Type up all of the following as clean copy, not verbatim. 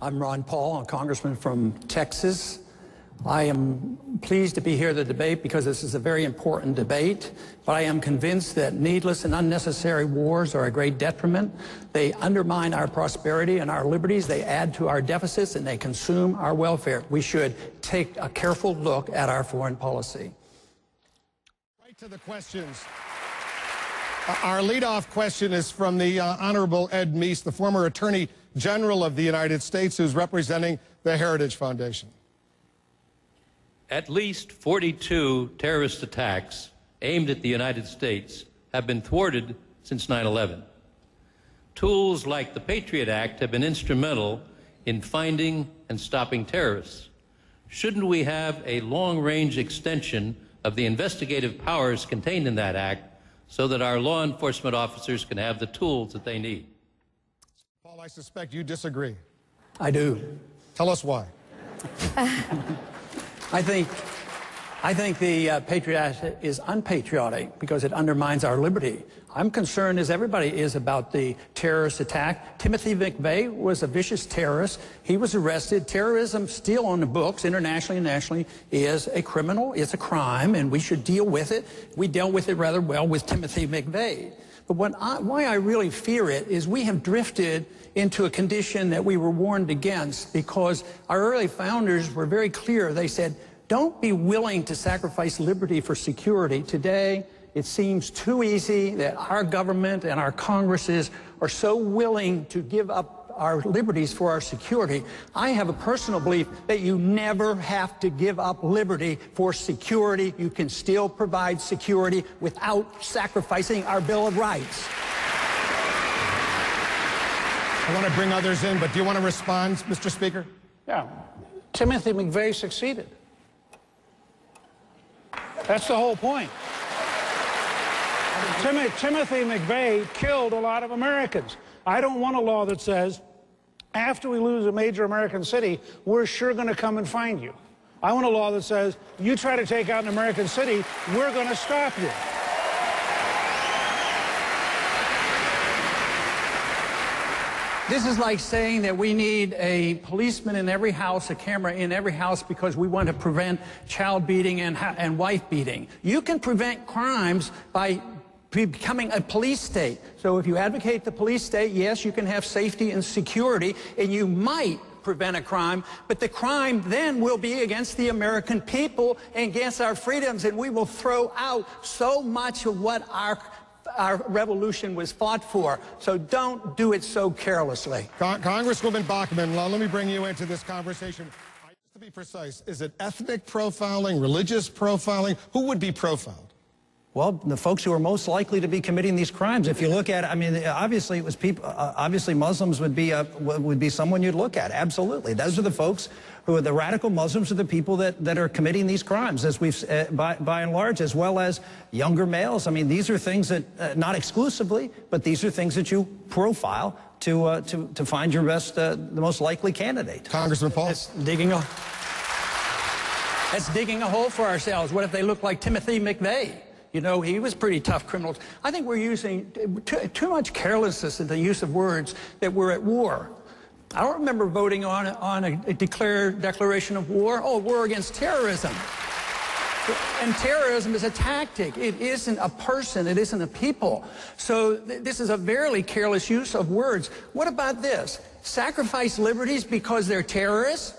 I'm Ron Paul, a congressman from Texas. I am pleased to be here at the debate because this is a very important debate, but I am convinced that needless and unnecessary wars are a great detriment. They undermine our prosperity and our liberties, they add to our deficits, and they consume our welfare. We should take a careful look at our foreign policy. Right to the questions. Our leadoff question is from the Honorable Ed Meese, the former Attorney General of the United States, who's representing the Heritage Foundation. At least 42 terrorist attacks aimed at the United States have been thwarted since 9/11. Tools like the Patriot Act have been instrumental in finding and stopping terrorists. Shouldn't we have a long-range extension of the investigative powers contained in that act so that our law enforcement officers can have the tools that they need? Paul, I suspect you disagree. I do. Tell us why. I think the Patriot Act is unpatriotic because it undermines our liberty. I'm concerned, as everybody is, about the terrorist attack. Timothy McVeigh was a vicious terrorist. He was arrested. Terrorism, still on the books, internationally and nationally, is a criminal. It's a crime, and we should deal with it. We dealt with it rather well with Timothy McVeigh. But why I really fear it is we have drifted into a condition that we were warned against because our early founders were very clear. They said, don't be willing to sacrifice liberty for security. Today, it seems too easy that our government and our Congresses are so willing to give up our liberties for our security. I have a personal belief that you never have to give up liberty for security. You can still provide security without sacrificing our Bill of Rights. I want to bring others in, but do you want to respond, Mr. Speaker? Yeah. Timothy McVeigh succeeded. That's the whole point. Timothy McVeigh killed a lot of Americans. I don't want a law that says, after we lose a major American city, we're sure going to come and find you. I want a law that says, you try to take out an American city, we're going to stop you. This is like saying that we need a policeman in every house, a camera in every house, because we want to prevent child beating and wife beating. You can prevent crimes by becoming a police state. So if you advocate the police state, yes, you can have safety and security, and you might prevent a crime, but the crime then will be against the American people and against our freedoms, and we will throw out so much of what our revolution was fought for. So don't do it so carelessly. Congresswoman Bachmann, let me bring you into this conversation. Just to be precise, is it ethnic profiling, religious profiling? Who would be profiled? Well, the folks who are most likely to be committing these crimes. If you look at, I mean, obviously it was people. Obviously, Muslims would be someone you'd look at. Absolutely, those are the folks who are the radical Muslims, are the people that are committing these crimes, as we've by and large, as well as younger males. I mean, these are things that not exclusively, but these are things that you profile to find your best, the most likely candidate. Congressman Paul, that's digging a hole for ourselves. What if they look like Timothy McVeigh? You know, he was pretty tough criminal. I think we're using too much carelessness in the use of words that we're at war. I don't remember voting on a declaration of war. Oh, war against terrorism. And terrorism is a tactic. It isn't a person. It isn't a people. So this is a very careless use of words. What about this? Sacrifice liberties because they're terrorists?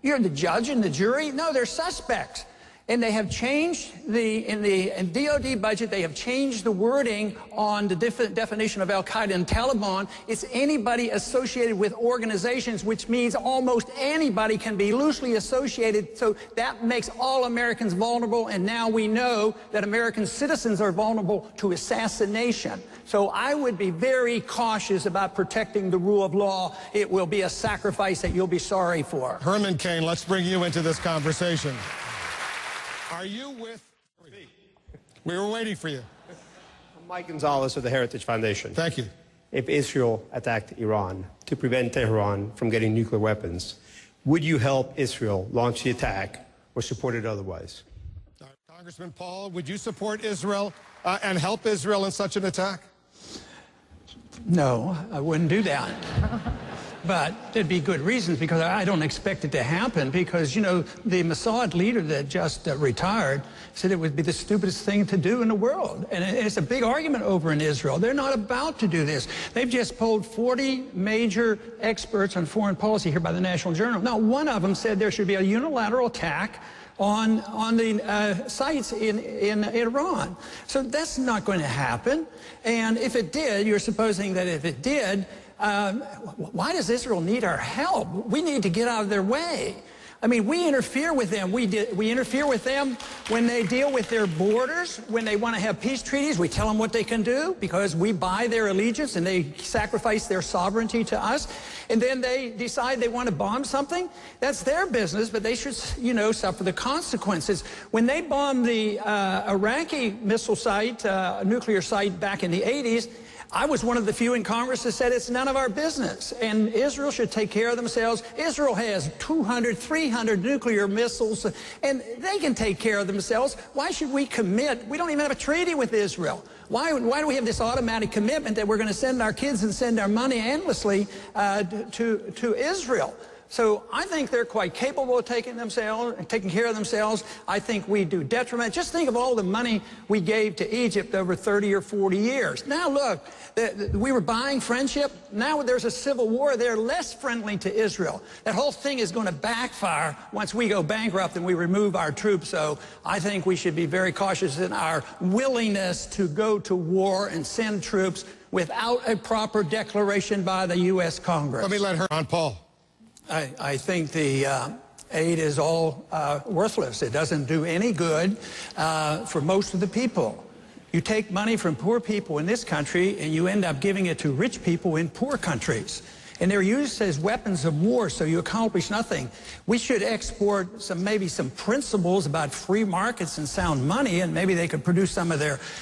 You're the judge and the jury? No, they're suspects. And they have changed in the DOD budget, they have changed the wording on the definition of Al-Qaeda and Taliban. It's anybody associated with organizations, which means almost anybody can be loosely associated. So that makes all Americans vulnerable. And now we know that American citizens are vulnerable to assassination. So I would be very cautious about protecting the rule of law. It will be a sacrifice that you'll be sorry for. Herman Cain, let's bring you into this conversation. Are you with me? We were waiting for you. I'm Mike Gonzalez of the Heritage Foundation. Thank you. If Israel attacked Iran to prevent Tehran from getting nuclear weapons, would you help Israel launch the attack or support it otherwise? Congressman Paul, would you support Israel and help Israel in such an attack? No, I wouldn't do that. But there'd be good reasons, because I don't expect it to happen, because, you know, the Mossad leader that just retired said it would be the stupidest thing to do in the world. And it's a big argument over in Israel. They're not about to do this. They've just polled 40 major experts on foreign policy here by the National Journal. Now, one of them said there should be a unilateral attack on the sites in Iran. So that's not going to happen. And if it did, you're supposing that if it did, why does Israel need our help? We need to get out of their way. I mean, we interfere with them. We interfere with them when they deal with their borders, when they want to have peace treaties. We tell them what they can do because we buy their allegiance and they sacrifice their sovereignty to us. And then they decide they want to bomb something. That's their business, but they should, you know, suffer the consequences. When they bombed the Iraqi missile site, nuclear site back in the 80s, I was one of the few in Congress that said it's none of our business, and Israel should take care of themselves. Israel has 200, 300 nuclear missiles, and they can take care of themselves. Why should we commit? We don't even have a treaty with Israel. Why do we have this automatic commitment that we're going to send our kids and send our money endlessly to Israel? So I think they're quite capable of taking care of themselves. I think we do detriment. Just think of all the money we gave to Egypt over 30 or 40 years. Now look, we were buying friendship. Now there's a civil war. They're less friendly to Israel. That whole thing is going to backfire once we go bankrupt and we remove our troops. So I think we should be very cautious in our willingness to go to war and send troops without a proper declaration by the U.S. Congress. Let me let her on, Paul. I think the aid is all worthless. It doesn't do any good for most of the people. You take money from poor people in this country and you end up giving it to rich people in poor countries. And they're used as weapons of war, so you accomplish nothing. We should export maybe some principles about free markets and sound money, and maybe they could produce some of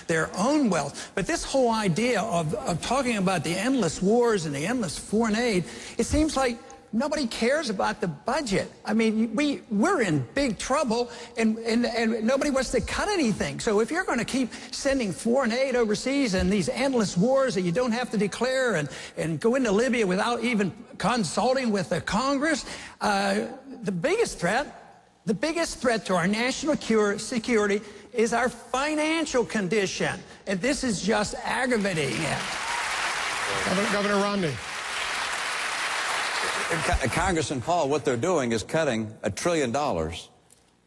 their own wealth. But this whole idea of talking about the endless wars and the endless foreign aid, it seems like nobody cares about the budget. I mean, we're in big trouble, and nobody wants to cut anything. So if you're going to keep sending foreign aid overseas and these endless wars that you don't have to declare and go into Libya without even consulting with the Congress, the biggest threat to our national security is our financial condition. And this is just aggravating it. Governor Romney. Congressman Paul, what they're doing is cutting $1 trillion out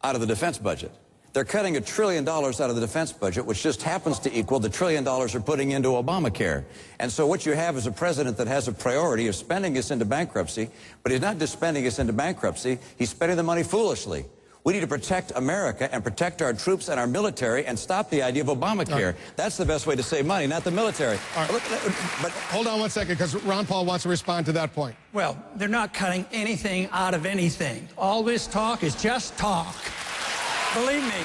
of the defense budget. They're cutting $1 trillion out of the defense budget, which just happens to equal the $1 trillion they're putting into Obamacare. And so what you have is a president that has a priority of spending us into bankruptcy, but he's not just spending us into bankruptcy, he's spending the money foolishly. We need to protect America and protect our troops and our military and stop the idea of Obamacare. That's the best way to save money, not the military. But hold on one second, because Ron Paul wants to respond to that point. Well, they're not cutting anything out of anything. All this talk is just talk. Believe me.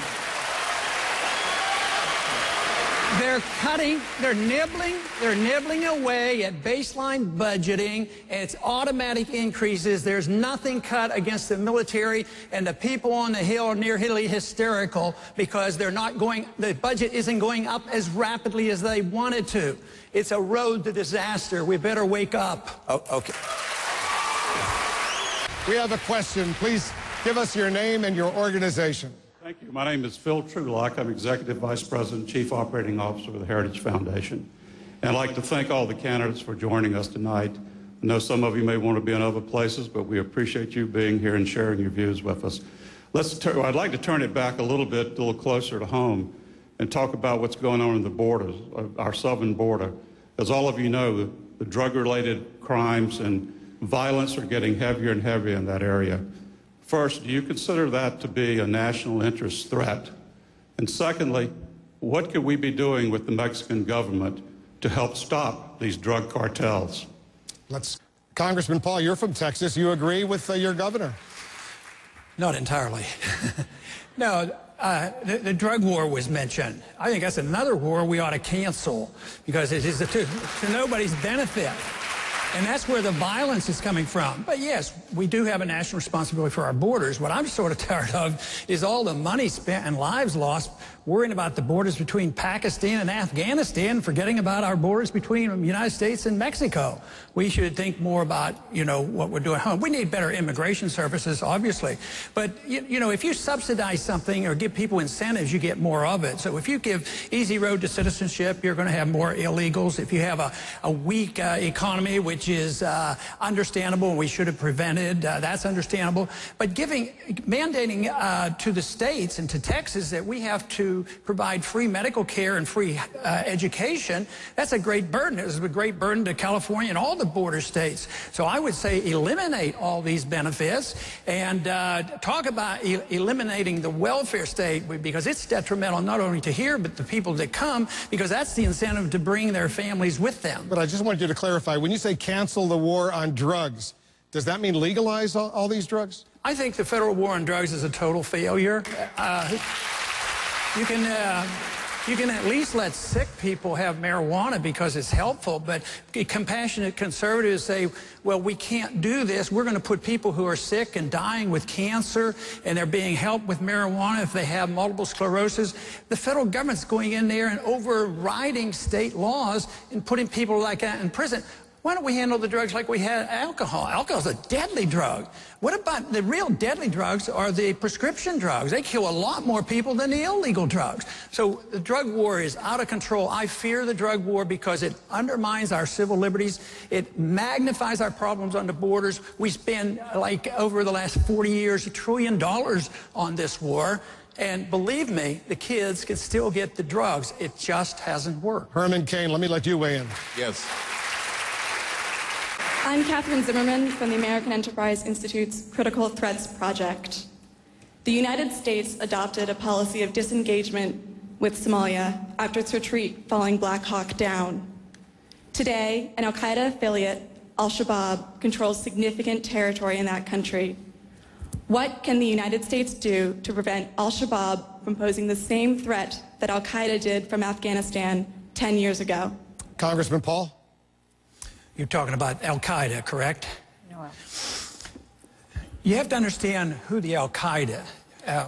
They're nibbling away at baseline budgeting, and it's automatic increases. There's nothing cut against the military, and the people on the Hill are nearly hysterical because the budget isn't going up as rapidly as they wanted to. It's a road to disaster. We better wake up. Oh, okay. We have a question. Please give us your name and your organization. Thank you. My name is Phil Trulock. I'm Executive Vice President, Chief Operating Officer of the Heritage Foundation. And I'd like to thank all the candidates for joining us tonight. I know some of you may want to be in other places, but we appreciate you being here and sharing your views with us. I'd like to turn it back a little closer to home and talk about what's going on in the borders, our southern border. As all of you know, the drug-related crimes and violence are getting heavier and heavier in that area. First, do you consider that to be a national interest threat? And secondly, what could we be doing with the Mexican government to help stop these drug cartels? Congressman Paul, you're from Texas. You agree with your governor? Not entirely. No, the drug war was mentioned. I think that's another war we ought to cancel because it is to nobody's benefit. And that's where the violence is coming from. But yes, we do have a national responsibility for our borders. What I'm sort of tired of is all the money spent and lives lost worrying about the borders between Pakistan and Afghanistan, forgetting about our borders between the United States and Mexico. We should think more about, you know, what we're doing at home. We need better immigration services, obviously. But, you know, if you subsidize something or give people incentives, you get more of it. So if you give easy road to citizenship, you're going to have more illegals. If you have a weak economy, which is understandable and we should have prevented, that's understandable. But mandating to the states and to Texas that we have to provide free medical care and free education, that's a great burden. It was a great burden to California and all the border states. So I would say eliminate all these benefits and talk about eliminating the welfare state, because it's detrimental not only to here but the people that come, because that's the incentive to bring their families with them. But I just wanted you to clarify, when you say cancel the war on drugs, does that mean legalize all these drugs? I think the federal war on drugs is a total failure. You can at least let sick people have marijuana because it's helpful, but compassionate conservatives say, well, we can't do this. We're going to put people who are sick and dying with cancer, and they're being helped with marijuana if they have multiple sclerosis. The federal government's going in there and overriding state laws and putting people like that in prison. Why don't we handle the drugs like we had alcohol? Alcohol's a deadly drug. What about the real deadly drugs are the prescription drugs? They kill a lot more people than the illegal drugs. So the drug war is out of control. I fear the drug war because it undermines our civil liberties. It magnifies our problems on the borders. We spend, like, over the last 40 years, $1 trillion on this war. And believe me, the kids can still get the drugs. It just hasn't worked. Herman Cain, let me let you weigh in. Yes. I'm Catherine Zimmerman from the American Enterprise Institute's Critical Threats Project. The United States adopted a policy of disengagement with Somalia after its retreat following Black Hawk Down. Today, an al-Qaeda affiliate, al-Shabaab, controls significant territory in that country. What can the United States do to prevent al-Shabaab from posing the same threat that al-Qaeda did from Afghanistan 10 years ago? Congressman Paul? You're talking about al-Qaeda, correct? No. You have to understand who the al-Qaeda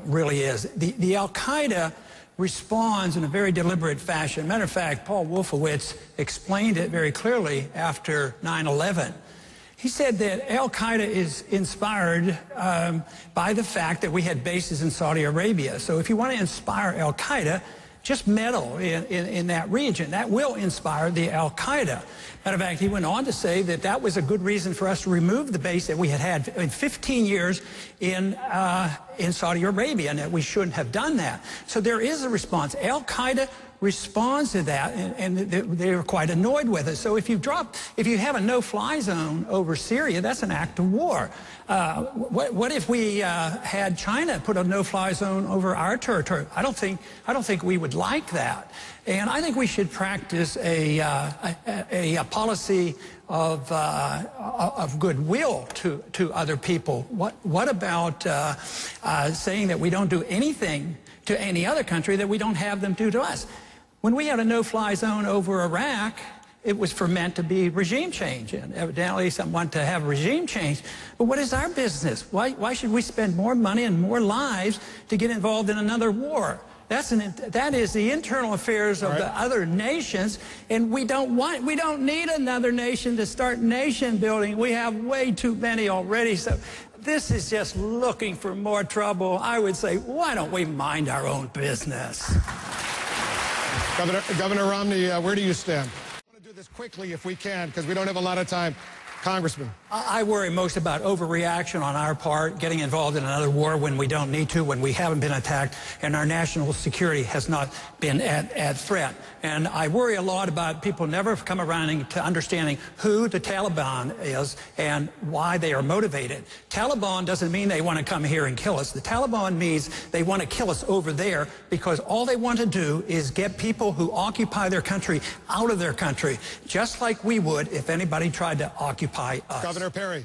really is. The al-Qaeda responds in a very deliberate fashion. Matter of fact, Paul Wolfowitz explained it very clearly after 9/11. He said that al-Qaeda is inspired by the fact that we had bases in Saudi Arabia. So if you want to inspire al-Qaeda, just meddle in that region. That will inspire the al-Qaeda. Matter of fact, he went on to say that that was a good reason for us to remove the base that we had had in 15 years in Saudi Arabia, and that we shouldn't have done that. So there is a response. Al-Qaeda responds to that, and they're quite annoyed with it. So if you have a no-fly zone over Syria, that's an act of war. What if we had China put a no-fly zone over our territory? I don't think we would like that. And I think we should practice a policy of goodwill to other people. What about saying that we don't do anything to any other country that we don't have them do to us? When we had a no-fly zone over Iraq, it was meant to be regime change, and evidently someone wanted to have regime change. But what is our business? Why should we spend more money and more lives to get involved in another war? That is the internal affairs of the other nations, and we don't need another nation to start nation building. We have way too many already. So this is just looking for more trouble. I would say, why don't we mind our own business? Governor Romney, where do you stand? I want to do this quickly if we can, because we don't have a lot of time. Congressman. I worry most about overreaction on our part, getting involved in another war when we don't need to, when we haven't been attacked, and our national security has not been at threat. And I worry a lot about people never come around to understanding who the Taliban is and why they are motivated. Taliban doesn't mean they want to come here and kill us. The Taliban means they want to kill us over there because all they want to do is get people who occupy their country out of their country, just like we would if anybody tried to occupy us. Governor Perry.